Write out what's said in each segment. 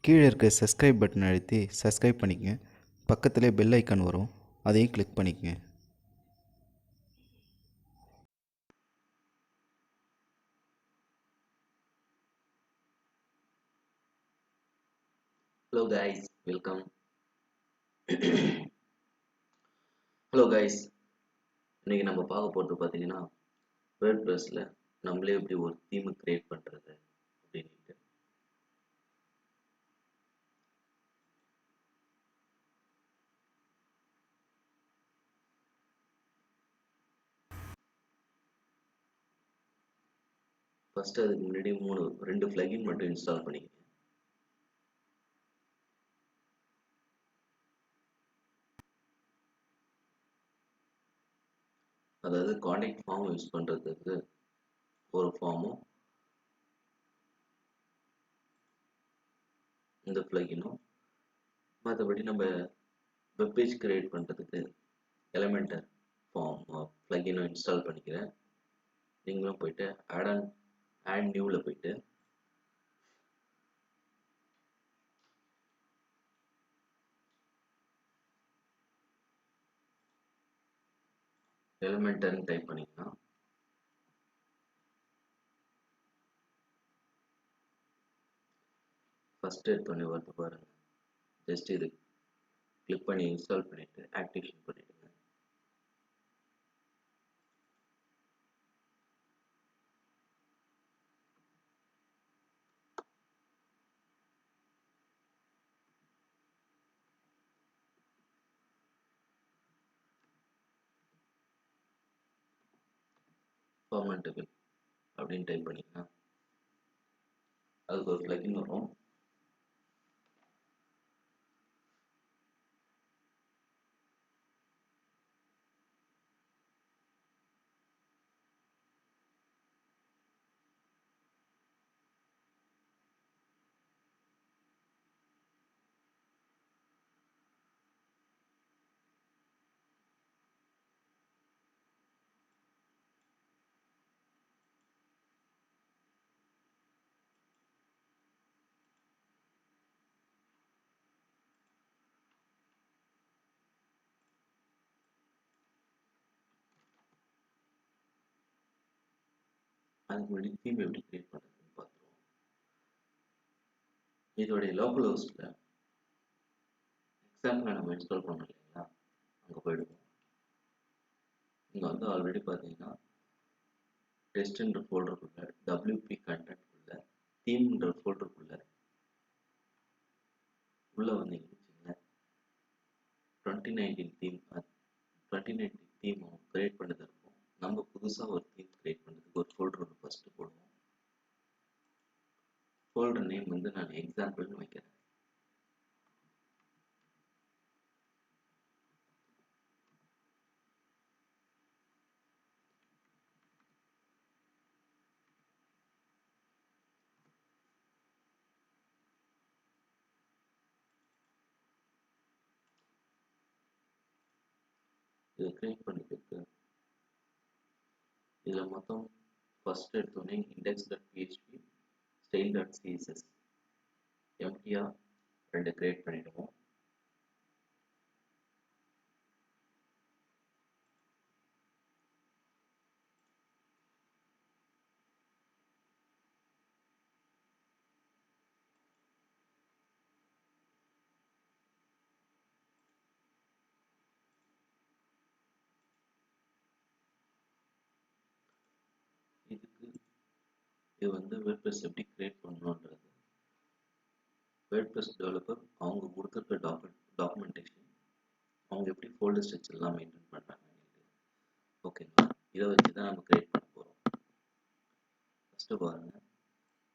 கீழே இருக்க subscribe button அழுத்தி சப்ஸ்கிரைப் பண்ணிக்கங்க. பக்கத்திலே பெல் ஐக்கான் வரும், அதையும் கிளிக் பண்ணிக்கங்க. Hello guys, welcome. Hello guys, இன்னைக்கு நம்ம பார்க்க போறது பார்த்தீங்கன்னா WordPressல நம்மளே எப்படி ஒரு தீம் கிரியேட் பண்றது அப்படின்ட்டு. ஃபர்ஸ்ட் அதுக்கு முன்னாடி ரெண்டு பிளகின் மட்டும் இன்ஸ்டால் பண்ணிக்கங்க. அதாவது கான்டாக்ட் ஃபார்ம் யூஸ் பண்றதுக்கு ஒரு ஃபார்மும் இந்த பிளகினும், மற்றபடி நம்ம வெப்பேஜ் கிரியேட் பண்றதுக்கு எலிமெண்டர் ஃபார்ம் பிளகினும் இன்ஸ்டால் பண்ணிக்கிறேன். நீங்களும் போயிட்டு ஆட் நியூல போயிட்டு எலிமெண்டர்னு டைப் பண்ணிங்கன்னா ஃபர்ஸ்ட் எடுத்தோடனே வருது பாருங்க. ஜஸ்ட் இது கிளிக் பண்ணி இன்ஸ்டால் பண்ணிட்டு ஆக்டிவேஷன் பண்ணிடுங்க. ஃபார்மேட்டபிள் அப்படின்னு டைப் பண்ணிங்கன்னா அதுக்கு ஒரு பிளகின் வரும். அதுக்கு முன்னாடி தீம் எப்படி கிரியேட் பண்ணுறதுன்னு பார்த்துருவோம். இதோடைய லோக்கல் ஹோஸ்ட்ல எக்ஸாம்பிள் நம்ம இன்ஸ்டால் பண்ணோம் இல்லைங்களா, அங்கே போயிடுவோம். இங்கே வந்து ஆல்ரெடி பார்த்தீங்கன்னா டெஸ்ட்ன்ற ஃபோல்டருக்குள்ள WP கண்டென்ட்குள்ள தீம்ன்ற ஃபோல்டருக்குள்ள உள்ள வந்தீங்கன்னு வச்சுங்களேன், 2019 தீம் கிரியேட் பண்ணது இருக்கும். நம்ம புதுசாக ஒரு தீம் கிரியேட் பண்ணுறதுக்கு ஒரு ஃபோல்டர் ஒன்று ஃபர்ஸ்ட் போடுவோம். ஃபோல்டர் நேம் வந்து நான் எக்ஸாம்பிள்னு வைக்கிறேன். இதை கிரியேட் பண்ணிக்கிறதுக்கு இதில் மொத்தம் ஃபர்ஸ்ட் எடுத்தோடனே index.php style.css எம்டியா ரெண்டு கிரியேட் பண்ணிடுவோம். இதுக்கு இது வந்து WordPress எப்படி கிரியேட் பண்ணணுன்றது WordPress டெவலப்பர் அவங்க கொடுத்துருக்க டாக்குமெண்டேஷன், அவங்க எப்படி ஃபோல்டர் ஸ்ட்ரக்சர் எல்லாம் மெயின்டைன் பண்ணுறாங்க. ஓகேங்களா, இதை வச்சு தான் நம்ம கிரியேட் பண்ண போகிறோம். ஃபஸ்ட்டு பாருங்க,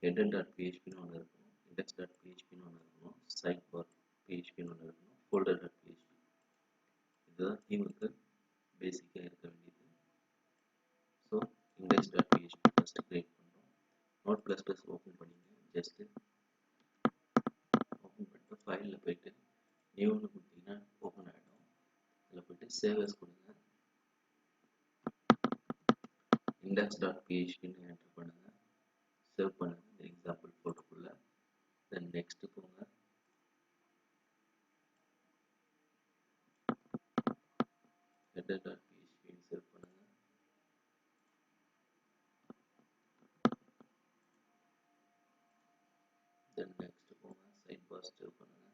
header.phpன்னு ஒன்று இருக்கணும், index.phpன்னு ஒன்று இருக்கணும், sidebar.phpன்னு ஒன்று இருக்கணும், folder.php. இதுதான் தீமுக்கு பேசிக்காக இருக்க வேண்டியது. ஸோ index.php ஃபஸ்ட்டு கிரியேட் பண்ணுறோம். Node++ ஓப்பன் பண்ணிங்க. ஜஸ்ட்டு ஓப்பன் பண்ணிட்டு ஃபைலில் போயிட்டு நியூன்னு கொடுத்தீங்கன்னா ஓப்பன் ஆகிடும். இதில் போயிட்டு சேவஸ் கொடுங்க. index.phpன்னு என்டர் பண்ணுங்க. சேவ் பண்ணுங்க இந்த எக்ஸாம்பிள் ஃபோல்டருக்குள்ள. தென் நெக்ஸ்ட் போங்க. header.php சேவ் பண்ணுங்க. Then next போங்க sidebar சேவ் பண்ணுங்க.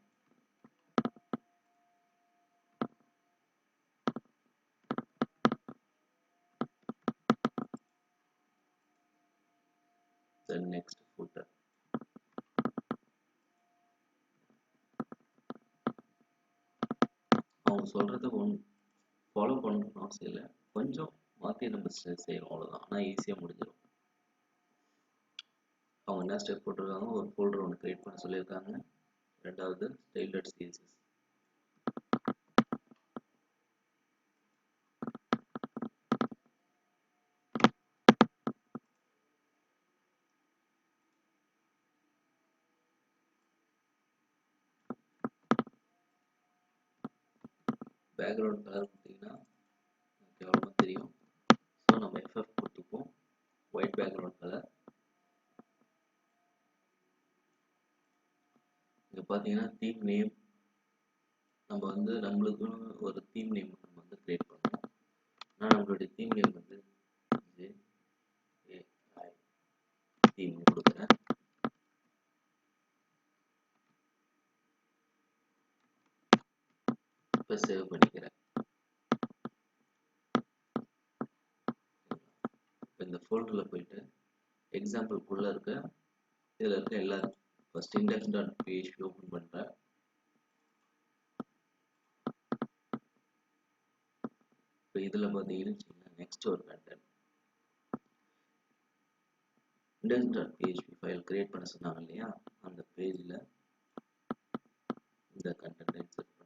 Then next footer. அவங்க சொல்றத ஃபாலோ பண்ணணும்னு அவசியம் இல்லை, கொஞ்சம் மாற்றி நம்ம செய்யணும் அவ்வளோதான். ஆனால் ஈஸியாக முடிஞ்சிடும். அவங்க என்ன ஸ்டெப் போட்டிருக்காங்க, ஒரு ஃபோல்டர் ஒன்று கிரியேட் பண்ண சொல்லியிருக்காங்க. ரெண்டாவது style.css. பேக்ரவுண்ட் கலர் பார்த்தீங்கன்னா எவ்வளோ தெரியும். ஸோ நம்ம FF கொடுத்துப்போம், ஒயிட் பேக்ரவுண்ட் கலர். இங்கே பார்த்தீங்கன்னா தீம் நேம், நம்ம வந்து நம்மளுக்குன்னு ஒரு தீம் நேம் நம்ம வந்து கிரியேட் பண்ணுவோம். நான் நம்மளுடைய தீம் நேம் வந்து தீம் கொடுக்குறேன். இப்போ சேவ் பண்ணிக்கிறேன். இப்போ இந்த ஃபோல்டரில் போயிட்டு எக்ஸாம்பிள்குள்ளே இருக்க இதில் இருக்க எல்லாரும் ஃபர்ஸ்ட் index.php ஓப்பன் பண்ணுறேன். இப்போ இதில் பார்த்தீங்கன்னா நெக்ஸ்ட் ஒரு கண்டென்ட் index.php ஃபைல் கிரியேட் பண்ண சொன்னாங்க இல்லையா, அந்த பேஜில் இந்த கண்டென்ட் இன்சர்ட் பண்ணுறேன்.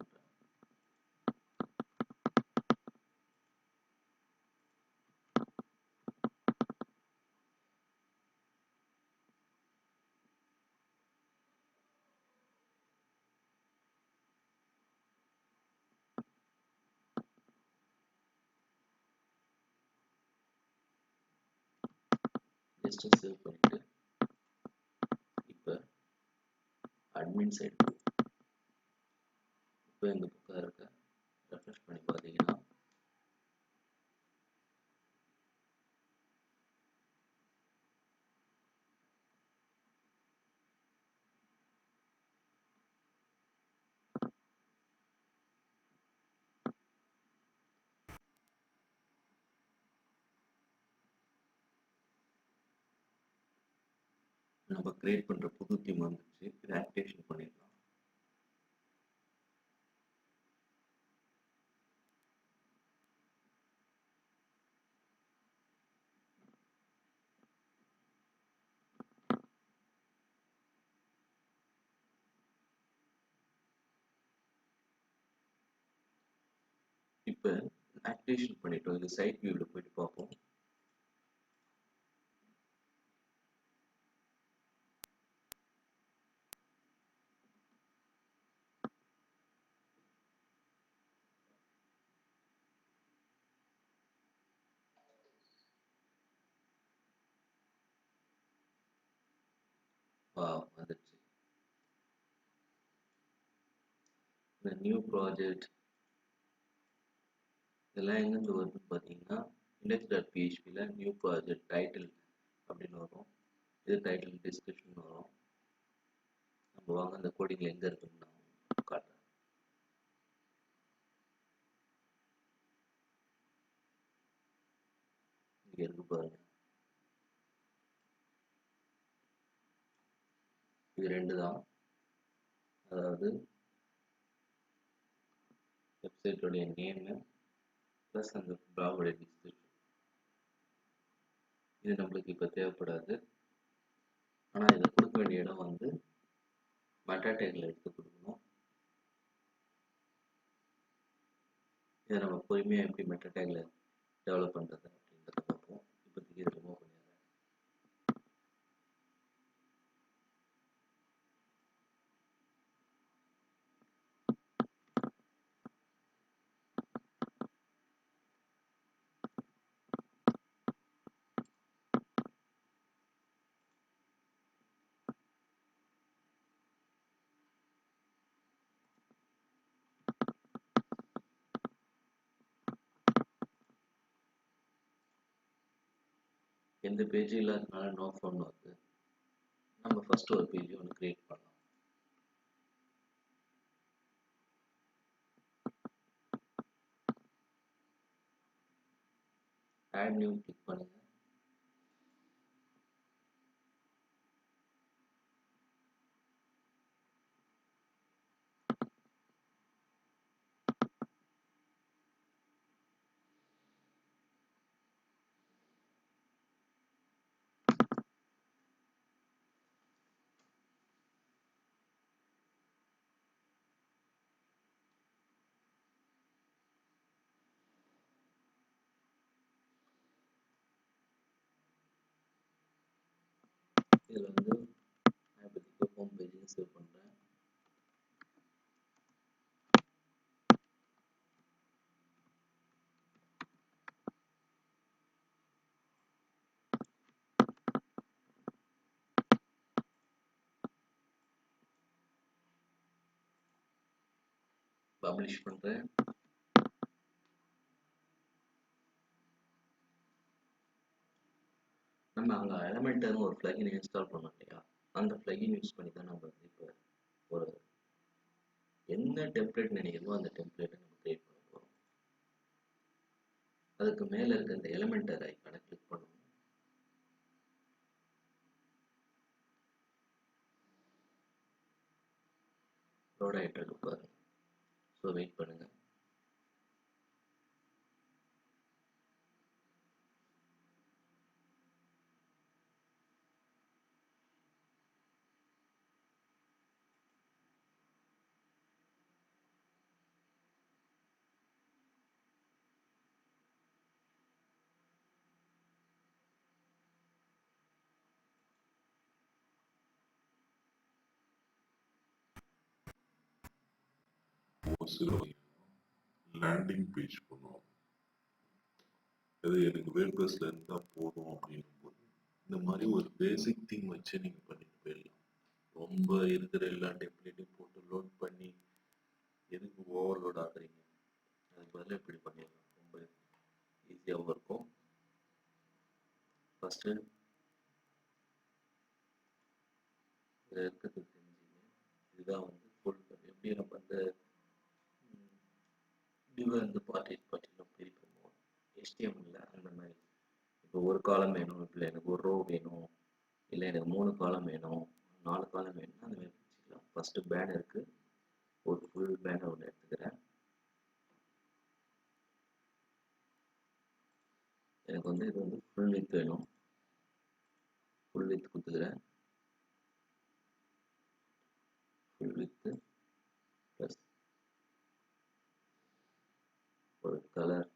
ஜஸ்ட் சேவ் பண்ணிட்டு இப்போ அட்மின் சைடு இப்போ இந்த புக்காக இருக்க ரெஃப்ரெஷ் பண்ணி பார்த்தீங்கன்னா நம்ம கிரியேட் பண்ணுற புது தீம் வந்துச்சு. இதை ஆக்டிவேஷன் பண்ணிடலாம். இப்போ ஆக்டிவேஷன் பண்ணிட்டோம். இது சைட் வியூவில் போயிட்டு பார்ப்போம். வந்துடுச்சு. இந்த நியூ ப்ராஜெக்ட் இதெல்லாம் எங்கேருந்து வருதுன்னு பார்த்தீங்கன்னா index.phpல நியூ ப்ராஜெக்ட் டைட்டில் அப்படின்னு வரும். இது டைட்டில் டிஸ்கிரிப்ஷன் வரும். நம்ம வாங்க அந்த கோடிங்கில் எங்கே இருக்குன்னு நான் காட்டுறேன். இங்கே இருக்கு பாருங்க. இது ரெண்டு தான், அதாவது வெப்சைட்டோடைய நேமு ப்ளஸ் அந்த ப்ளாகோடைய டிஸ்கிரிப்ஷன். இது நம்மளுக்கு இப்போ தேவைப்படாது. ஆனால் இதை கொடுக்க வேண்டிய இடம் வந்து மெட்டா டேக்ல எடுத்து கொடுக்கணும். இதை நம்ம பொறுமையாக எப்படி மெட்டா டேக்ல டெவலப் பண்ணுறது அப்படின்றத பார்ப்போம். இப்போதைக்கு இதை ரிமூவ் பண்ணிடுறேன். எந்த பேஜும் இல்லாதனால நோ ஃபோன் வருது. நம்ம ஃபர்ஸ்ட் ஒரு பேஜ் ஒன்று கிரியேட் பண்ணலாம். ஆட் நியூ கிளிக் பண்ணுங்க. இதில் வந்து நான் இப்போதைக்கு ஹோம் பேஜ் சேவ் பண்ணுறேன். பப்ளிஷ் பண்ணுறேன். நம்ம அங்கே எலமெண்டர்னு ஒரு பிளகின் இன்ஸ்டால் பண்ணோம் இல்லையா, அந்த பிளகின் யூஸ் பண்ணி தான் நம்ம வந்து இப்போ ஒரு என்ன டெம்ப்ளேட் நினைக்கிறோமோ அந்த டெம்ப்ளேட்டை நம்ம கிரியேட் பண்ண போகிறோம். அதுக்கு மேலே இருக்க இந்த எலமெண்டர் ஐக்கானை கிளிக் பண்ணணும். லோட் ஆகிட்டு இருக்கு பாருங்க. ஸோ வெயிட் பண்ணுங்க. லேண்டிங் பேஜ் பண்ணுவோம். அது எனக்கு வேர்ட்பிரஸ்ல இருந்தா போதும் அப்படின்னும் போது இந்த மாதிரி ஒரு பேசிக் தீம் வச்சு நீங்க பண்ணிட்டு போயிடலாம். ரொம்ப இருக்கிற எல்லா டெம்ப்ளேட்டையும் போட்டு லோட் பண்ணி எதுக்கு ஓவர்லோட் ஆகுறீங்க? அதுக்கு பதிலாக இப்படி பண்ணிடலாம். ரொம்ப ஈஸியாகவும் இருக்கும். ஃபர்ஸ்ட் இதில் இருக்கிறது தெரிஞ்சுங்க. இதுதான் வந்து ஃபோல்டர். எப்படி நம்ம வந்து டிவை வந்து பார்ட்டியில் பிரிப்போம் HTML அந்த மாதிரி. இப்போ ஒரு காலம் வேணும், இல்லை எனக்கு ஒரு ரோ வேணும், இல்லை எனக்கு 3 காலம் வேணும், 4 காலம் வேணும்னா அந்த மாதிரி பிரிச்சுக்கலாம். ஃபர்ஸ்ட் பேனருக்கு ஒரு ஃபுல் பேனர் ஒன்று எடுத்துக்கிறேன். எனக்கு வந்து இது வந்து ஃபுல் வித் வேணும். ஃபுல் வித் கொடுத்துக்கிறேன். ஃபுல் வித் ப்ளஸ் ஒரு கலர்